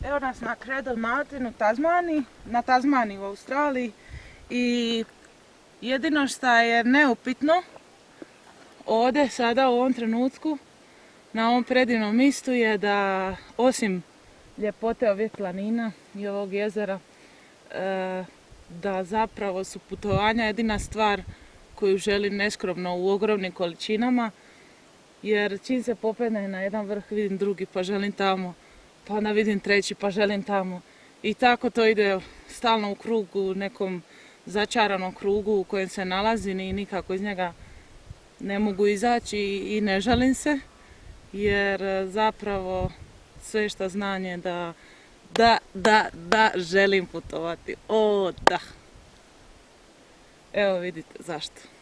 Evo nas na Cradle Mountain u Tazmaniji, na Tazmaniji u Australiji i jedino što je neupitno ovdje sada u ovom trenutku na ovom predivnom mjestu je da osim ljepote ovih planina i ovog jezera da zapravo su putovanja jedina stvar koju želim neskromno u ogromnim količinama, jer čim se popene na jedan vrh vidim drugi pa želim tamo, pa onda vidim treći pa želim tamo i tako to ide stalno u krugu, nekom začaranom krugu u kojem se nalazim i nikako iz njega ne mogu izaći i ne žalim se, jer zapravo sve što znam je da želim putovati. O da! Evo vidite zašto.